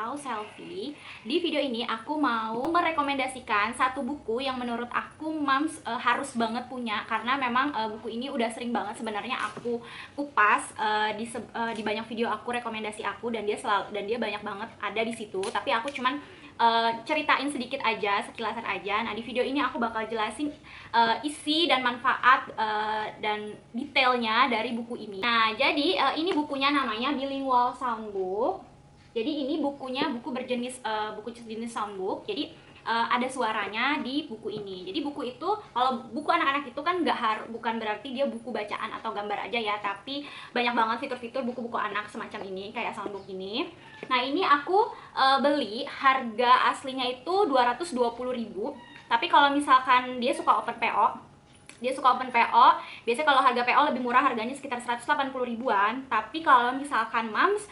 Au Selfie. Di video ini aku mau merekomendasikan satu buku yang menurut aku Mams harus banget punya, karena memang buku ini udah sering banget sebenarnya aku kupas di banyak video aku, rekomendasi aku, dan dia banyak banget ada di situ. Tapi aku cuman ceritain sedikit aja, sekilasan aja. Nah, di video ini aku bakal jelasin isi dan manfaat dan detailnya dari buku ini. Nah, jadi ini bukunya namanya Bilingual Soundbook. Jadi ini bukunya buku jenis soundbook. Jadi ada suaranya di buku ini. Jadi buku itu, kalau buku anak-anak itu kan bukan berarti dia buku bacaan atau gambar aja ya, tapi banyak banget fitur-fitur buku-buku anak semacam ini, kayak soundbook ini. Nah, ini aku beli, harga aslinya itu 220.000. Tapi kalau misalkan dia suka open PO, biasanya kalau harga PO lebih murah, harganya sekitar 180 ribuan. Tapi kalau misalkan Mams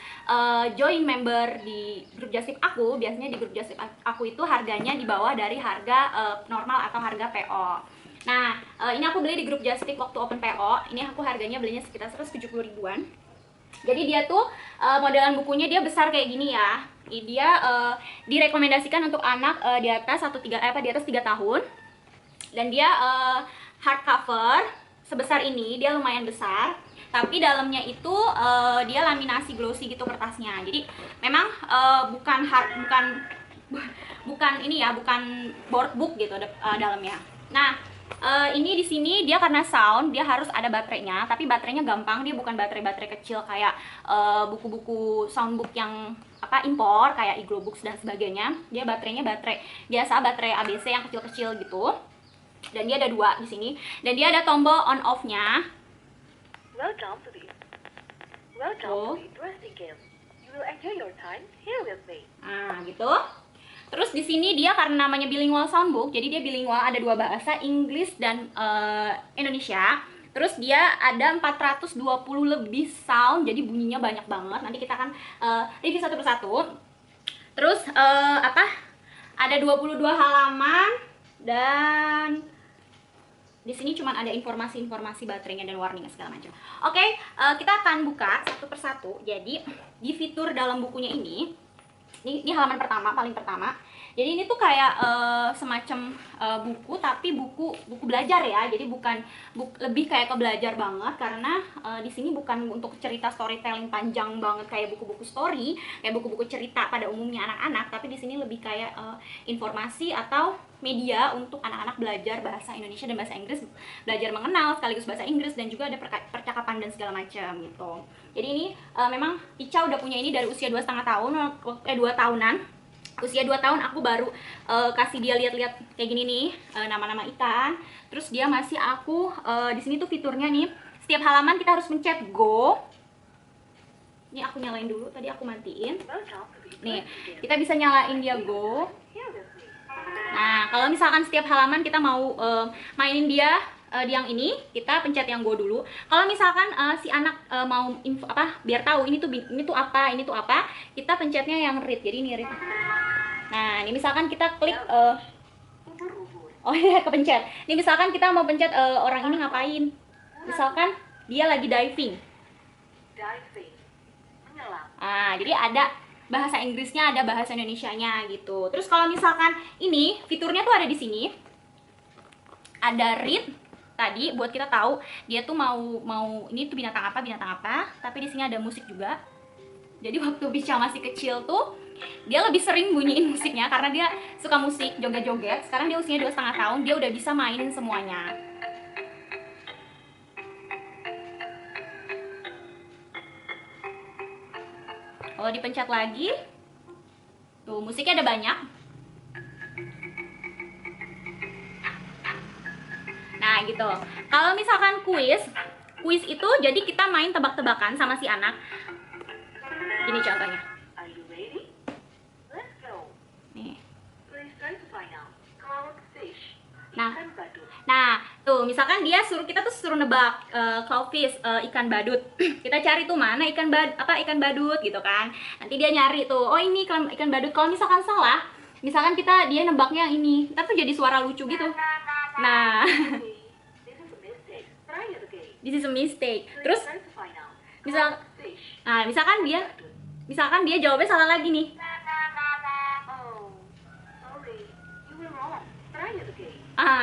join member di grup Justip aku, biasanya di grup Justip aku itu harganya di bawah dari harga normal atau harga PO. Nah, ini aku beli di grup Justip waktu open PO. Ini aku harganya belinya sekitar 170 ribuan. Jadi dia tuh modelan bukunya dia besar kayak gini ya. Dia direkomendasikan untuk anak di atas 3 tahun. Dan dia hardcover sebesar ini, dia lumayan besar. Tapi dalamnya itu dia laminasi glossy gitu kertasnya. Jadi memang bukan ini ya, bukan board book gitu dalamnya. Nah, ini di sini dia karena sound, dia harus ada baterainya, tapi baterainya gampang, dia bukan baterai kecil kayak buku-buku soundbook yang impor kayak Iglobooks dan sebagainya. Dia baterainya baterai biasa, baterai ABC yang kecil-kecil gitu. Dan dia ada 2 di sini, dan dia ada tombol on off-nya. Welcome to the interesting game. You will enjoy your time here with me. Nah, gitu. Terus di sini dia karena namanya bilingual soundbook, jadi dia bilingual, ada 2 bahasa, Inggris dan Indonesia. Terus dia ada 420 lebih sound, jadi bunyinya banyak banget. Nanti kita akan review satu persatu. Terus ada 22 halaman, dan di sini cuma ada informasi-informasi baterainya dan warning segala macam. Oke, kita akan buka satu persatu. Jadi di fitur dalam bukunya ini halaman pertama, paling pertama. Jadi ini tuh kayak semacam buku, tapi buku belajar ya. Jadi lebih kayak ke belajar banget, karena di sini bukan untuk cerita storytelling panjang banget kayak buku-buku story, kayak buku-buku cerita pada umumnya anak-anak, tapi di sini lebih kayak informasi atau media untuk anak-anak belajar bahasa Indonesia dan bahasa Inggris, belajar mengenal sekaligus bahasa Inggris, dan juga ada percakapan dan segala macam gitu. Jadi ini memang Ica udah punya ini dari usia 2,5 tahun, 2 tahunan. Usia 2 tahun aku baru kasih dia lihat-lihat kayak gini nih, nama-nama ikan. Terus dia masih di sini tuh fiturnya nih, setiap halaman kita harus pencet go. Ini aku nyalain dulu, tadi aku matiin. Nih, kita bisa nyalain dia go. Nah, kalau misalkan setiap halaman kita mau mainin dia yang ini, kita pencet yang go dulu. Kalau misalkan si anak mau info biar tahu ini tuh apa, kita pencetnya yang read. Jadi ini read. Nah, ini misalkan kita klik oh ya, kepencet. Ini misalkan kita mau pencet orang ini ngapain. Misalkan dia lagi diving. Ah, jadi ada bahasa Inggrisnya, ada bahasa Indonesianya gitu. Terus kalau misalkan ini fiturnya tuh ada di sini. Ada read tadi buat kita tahu dia tuh mau ini tuh binatang apa, tapi di sini ada musik juga. Jadi waktu Bica masih kecil tuh dia lebih sering bunyiin musiknya karena dia suka musik, joget-joget. Sekarang dia usianya 2,5 tahun, dia udah bisa mainin semuanya. Kalau dipencet lagi, tuh musiknya ada banyak. Nah, gitu. Kalau misalkan kuis itu jadi kita main tebak-tebakan sama si anak. Ini contohnya. Are you ready? Let's go. Nih. Please try to find out. Clownfish. Nah. Ikan badut. Nah, tuh misalkan kita tuh suruh nebak clownfish, ikan badut. Kita cari tuh mana ikan badut gitu kan. Nanti dia nyari tuh, oh ini ikan badut. Kalau misalkan salah, misalkan dia nebaknya yang ini, kita tuh jadi suara lucu gitu. Nah, this is a mistake. Terus misalkan dia jawabnya salah lagi nih.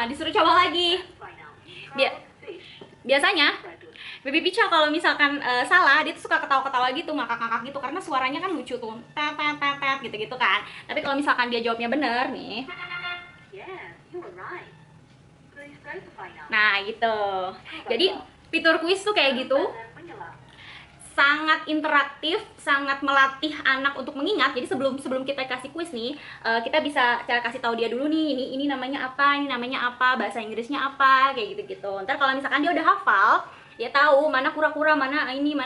Disuruh coba lagi. Identify now. Bia- Cloud fish. Biasanya Rabbit. Baby Picha kalau misalkan salah, dia tuh suka ketawa-ketawa gitu, ngakak-ngakak gitu, karena suaranya kan lucu tuh, tet tet tet tet gitu-gitu kan. Tapi kalau misalkan dia jawabnya bener nih, Yes, you were right. Please identify now. nah gitu. Jadi fitur kuis tuh kayak gitu, Dan menyelam. sangat interaktif, sangat melatih anak untuk mengingat. Jadi sebelum kita kasih kuis nih, kita bisa cara kasih tahu dia dulu nih, ini namanya apa, ini namanya apa, bahasa Inggrisnya apa, kayak gitu-gitu. Ntar kalau misalkan dia udah hafal, dia tahu mana kura-kura, mana ini,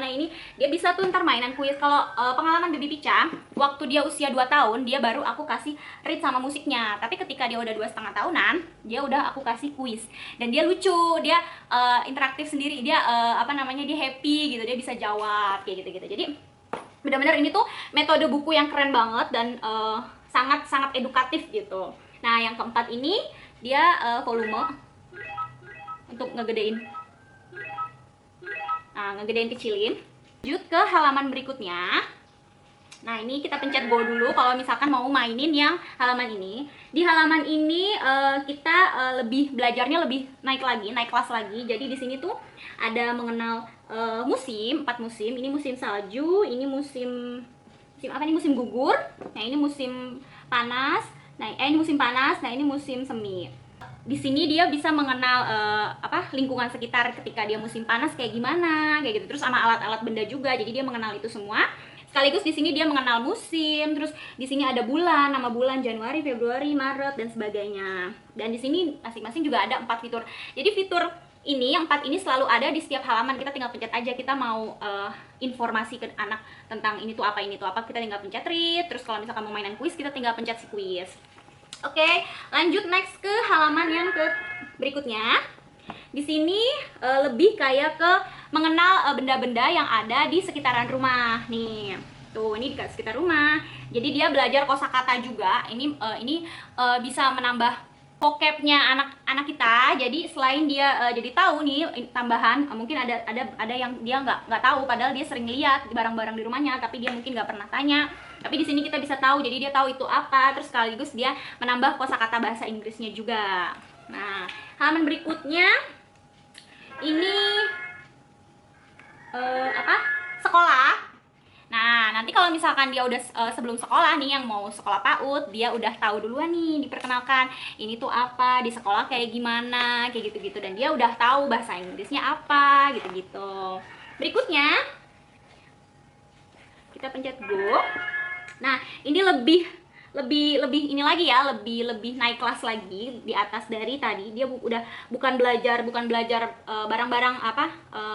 dia bisa tuh ntar mainan kuis. Kalau pengalaman Baby Picha, waktu dia usia 2 tahun, dia baru aku kasih read sama musiknya. Tapi ketika dia udah 2,5 tahunan, dia udah aku kasih kuis. Dan dia lucu, dia interaktif sendiri, dia dia happy gitu, dia bisa jawab kayak gitu-gitu. Jadi benar-benar ini tuh metode buku yang keren banget dan sangat-sangat edukatif gitu. Nah, yang keempat ini dia volume untuk ngegedein. Nah, ngegedein kecilin. Lanjut ke halaman berikutnya. Nah, ini kita pencet go dulu kalau misalkan mau mainin yang halaman ini. Di halaman ini kita belajarnya lebih naik kelas lagi. Jadi di sini tuh ada mengenal musim, 4 musim. Ini musim salju, ini musim apa nih, musim gugur. Nah, ini musim panas. Nah, ini musim panas. Nah, ini musim semi. Di sini dia bisa mengenal lingkungan sekitar ketika dia musim panas kayak gimana, kayak gitu. Terus sama alat-alat benda juga. Jadi dia mengenal itu semua. Sekaligus di sini dia mengenal musim. Terus di sini ada bulan, nama bulan Januari, Februari, Maret dan sebagainya. Dan di sini masing-masing juga ada 4 fitur. Jadi fitur ini yang 4 ini selalu ada di setiap halaman. Kita tinggal pencet aja, kita mau informasi ke anak tentang ini tuh apa, kita tinggal pencet read. Terus kalau misalkan mau mainan kuis, kita tinggal pencet si kuis. Oke, lanjut next ke halaman yang berikutnya. Di sini lebih kayak ke mengenal benda-benda yang ada di sekitaran rumah. Nih, tuh ini di sekitar rumah. Jadi dia belajar kosakata juga. Ini bisa menambah vocabnya anak kita. Jadi selain dia jadi tahu nih tambahan, mungkin ada yang dia nggak tahu, padahal dia sering lihat barang-barang di rumahnya, tapi dia mungkin nggak pernah tanya. Tapi di sini kita bisa tahu, jadi dia tahu itu apa. Terus sekaligus dia menambah kosakata bahasa Inggrisnya juga. Nah, halaman berikutnya ini sekolah. Nah, nanti kalau misalkan dia udah sebelum sekolah nih, yang mau sekolah PAUD, dia udah tahu duluan nih, diperkenalkan ini tuh apa, di sekolah kayak gimana, kayak gitu-gitu. Dan dia udah tahu bahasa Inggrisnya apa, gitu-gitu. Berikutnya kita pencet go. Nah, ini lebih ini lagi ya, lebih naik kelas lagi di atas dari tadi. Dia udah bukan belajar barang-barang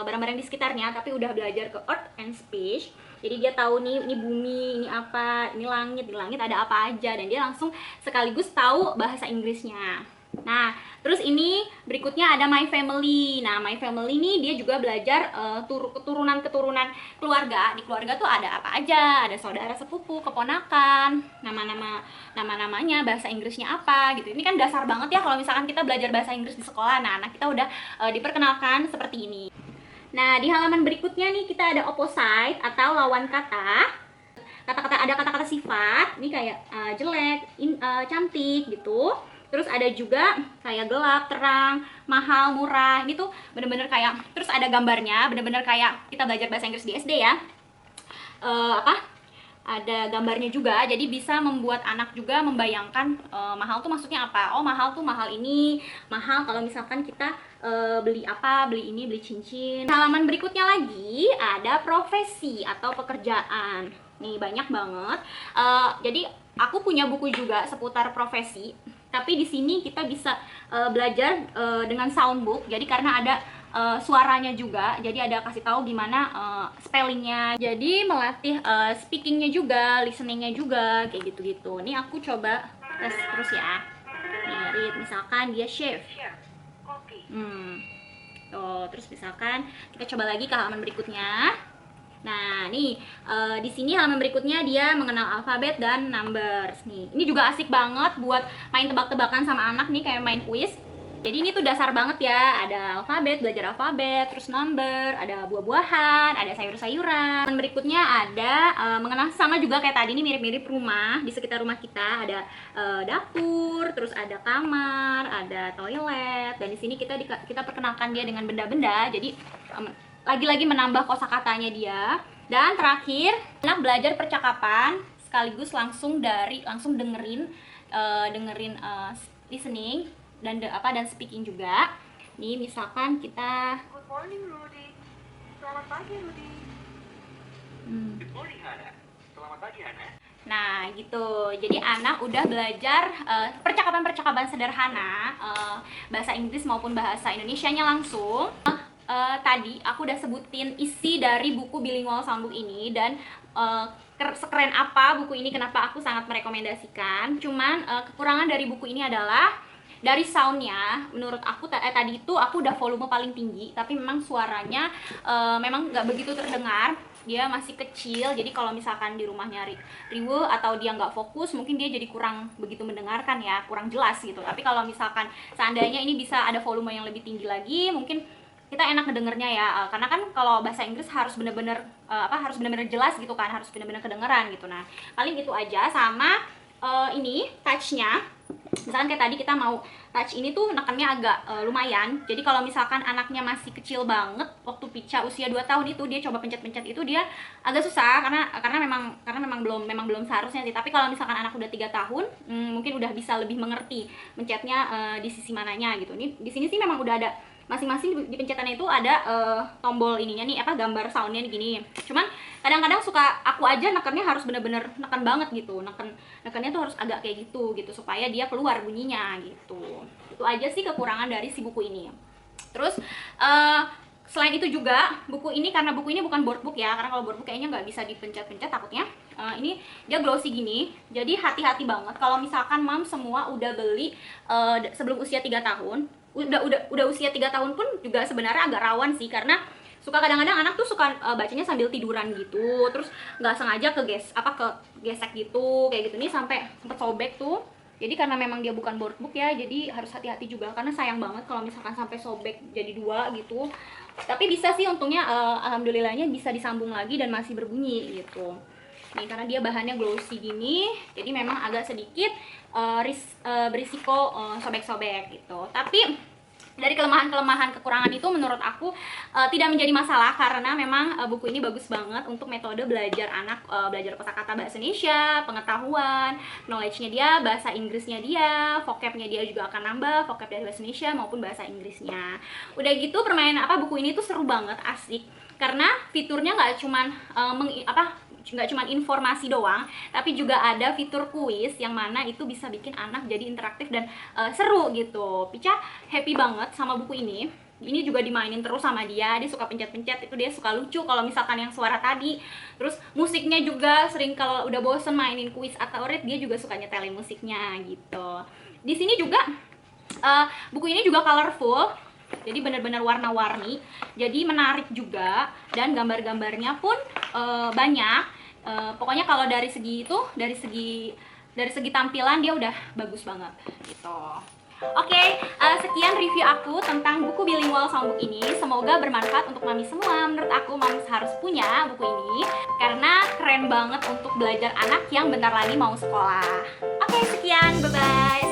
barang-barang di sekitarnya, tapi udah belajar ke earth and space. Jadi dia tahu nih, ini bumi, ini apa, ini langit, di langit ada apa aja, dan dia langsung sekaligus tahu bahasa Inggrisnya. Nah, terus ini berikutnya ada My Family. Nah, My Family ini dia juga belajar keturunan keluarga. Di keluarga tuh ada apa aja, ada saudara sepupu, keponakan, nama-namanya, bahasa Inggrisnya apa gitu. Ini kan dasar banget ya kalau misalkan kita belajar bahasa Inggris di sekolah. Nah, anak kita udah diperkenalkan seperti ini. Nah, di halaman berikutnya nih kita ada opposite atau lawan kata. Ada kata-kata sifat, ini kayak jelek, cantik gitu. Terus ada juga kayak gelap, terang, mahal, murah. Ini tuh bener-bener kayak, terus ada gambarnya, bener-bener kayak kita belajar bahasa Inggris di SD ya. Ada gambarnya juga, jadi bisa membuat anak juga membayangkan mahal tuh maksudnya apa. Oh, mahal tuh mahal ini, mahal kalau misalkan kita beli apa, beli ini, beli cincin. Halaman berikutnya lagi ada profesi atau pekerjaan. Nih banyak banget. Jadi aku punya buku juga seputar profesi. Tapi di sini kita bisa belajar dengan soundbook. Jadi karena ada suaranya juga, jadi ada kasih tahu gimana spellingnya. Jadi melatih speakingnya juga, listeningnya juga, kayak gitu-gitu. Ini aku coba tes terus ya. Nih, read, misalkan dia chef. Share. Copy. Tuh, terus misalkan kita coba lagi ke halaman berikutnya. Nah, nih di sini halaman berikutnya dia mengenal alfabet dan numbers nih. Ini juga asik banget buat main tebak-tebakan sama anak nih, kayak main kuis. Jadi ini tuh dasar banget ya, ada alfabet, belajar alfabet, terus number, ada buah-buahan, ada sayur-sayuran. Dan berikutnya ada mengenal sama juga kayak tadi, ini mirip-mirip rumah. Di sekitar rumah kita ada dapur, terus ada kamar, ada toilet. Dan di sini kita perkenalkan dia dengan benda-benda. Jadi lagi-lagi menambah kosakatanya dia. Dan terakhir, anak belajar percakapan sekaligus langsung dengerin listening dan speaking juga. Nih misalkan kita Good morning, Rudy. Selamat pagi, Rudy. Good morning, Hana. Selamat pagi, Hana. Nah gitu, jadi anak udah belajar percakapan-percakapan sederhana, bahasa Inggris maupun bahasa Indonesianya langsung. Tadi aku udah sebutin isi dari buku Bilingual Soundbook ini dan sekeren apa buku ini, kenapa aku sangat merekomendasikan. Cuman kekurangan dari buku ini adalah dari soundnya. Menurut aku tadi itu aku udah volume paling tinggi, tapi memang suaranya memang nggak begitu terdengar. Dia masih kecil, jadi kalau misalkan di rumahnya riwe atau dia nggak fokus, mungkin dia jadi kurang begitu mendengarkan ya, kurang jelas gitu. Tapi kalau misalkan seandainya ini bisa ada volume yang lebih tinggi lagi, mungkin kita enak ngedengernya ya, karena kan kalau bahasa Inggris harus bener-bener harus bener-bener jelas gitu kan, harus bener-bener kedengeran gitu. Nah paling itu aja. Sama ini touchnya, misalkan kayak tadi kita mau touch ini tuh nekannya agak lumayan. Jadi kalau misalkan anaknya masih kecil banget, waktu Pica usia 2 tahun itu dia coba pencet-pencet itu dia agak susah karena memang belum seharusnya sih. Tapi kalau misalkan anak udah 3 tahun, mungkin udah bisa lebih mengerti mencetnya di sisi mananya gitu. Ini di sini sih memang udah ada masing-masing di pencetannya itu ada tombol ininya nih, gambar soundnya nih gini. Cuman kadang-kadang suka aku aja nekannya harus bener-bener neken banget gitu, nekannya tuh harus agak kayak gitu supaya dia keluar bunyinya gitu. Itu aja sih kekurangan dari si buku ini. Terus selain itu juga buku ini, karena buku ini bukan board book ya, karena kalau board book kayaknya nggak bisa dipencet-pencet takutnya. Ini dia glossy gini, jadi hati-hati banget kalau misalkan mom semua udah beli sebelum usia 3 tahun. Udah usia 3 tahun pun juga sebenarnya agak rawan sih, karena suka kadang-kadang anak tuh suka bacanya sambil tiduran gitu, terus nggak sengaja kegesek gitu kayak gitu nih, sampai sempet sobek tuh. Jadi karena memang dia bukan board book ya, jadi harus hati-hati juga, karena sayang banget kalau misalkan sampai sobek jadi 2 gitu. Tapi bisa sih untungnya, alhamdulillahnya bisa disambung lagi dan masih berbunyi gitu. Nih karena dia bahannya glossy gini, jadi memang agak sedikit berisiko sobek-sobek gitu. Tapi dari kelemahan-kelemahan kekurangan itu menurut aku tidak menjadi masalah, karena memang buku ini bagus banget untuk metode belajar anak, belajar kosakata bahasa Indonesia, pengetahuan, knowledge-nya dia, bahasa Inggrisnya dia, vocab-nya dia juga akan nambah, vocab dari bahasa Indonesia maupun bahasa Inggrisnya. Udah gitu permainan buku ini tuh seru banget, asik, karena fiturnya nggak cuman informasi doang, tapi juga ada fitur kuis yang mana itu bisa bikin anak jadi interaktif dan seru gitu. Pica happy banget sama buku ini. Ini juga dimainin terus sama dia suka pencet-pencet, itu dia suka lucu kalau misalkan yang suara tadi. Terus musiknya juga sering kalau udah bosen mainin kuis atau read, dia juga suka nyetelin musiknya gitu. Di sini juga buku ini juga colorful, jadi benar-benar warna-warni, jadi menarik juga, dan gambar-gambarnya pun banyak. Pokoknya kalau dari segi tampilan dia udah bagus banget gitu. Oke, sekian review aku tentang buku Bilingual Soundbook ini. Semoga bermanfaat untuk mami semua. Menurut aku mami harus punya buku ini karena keren banget untuk belajar anak yang bentar lagi mau sekolah. Oke, sekian, bye bye.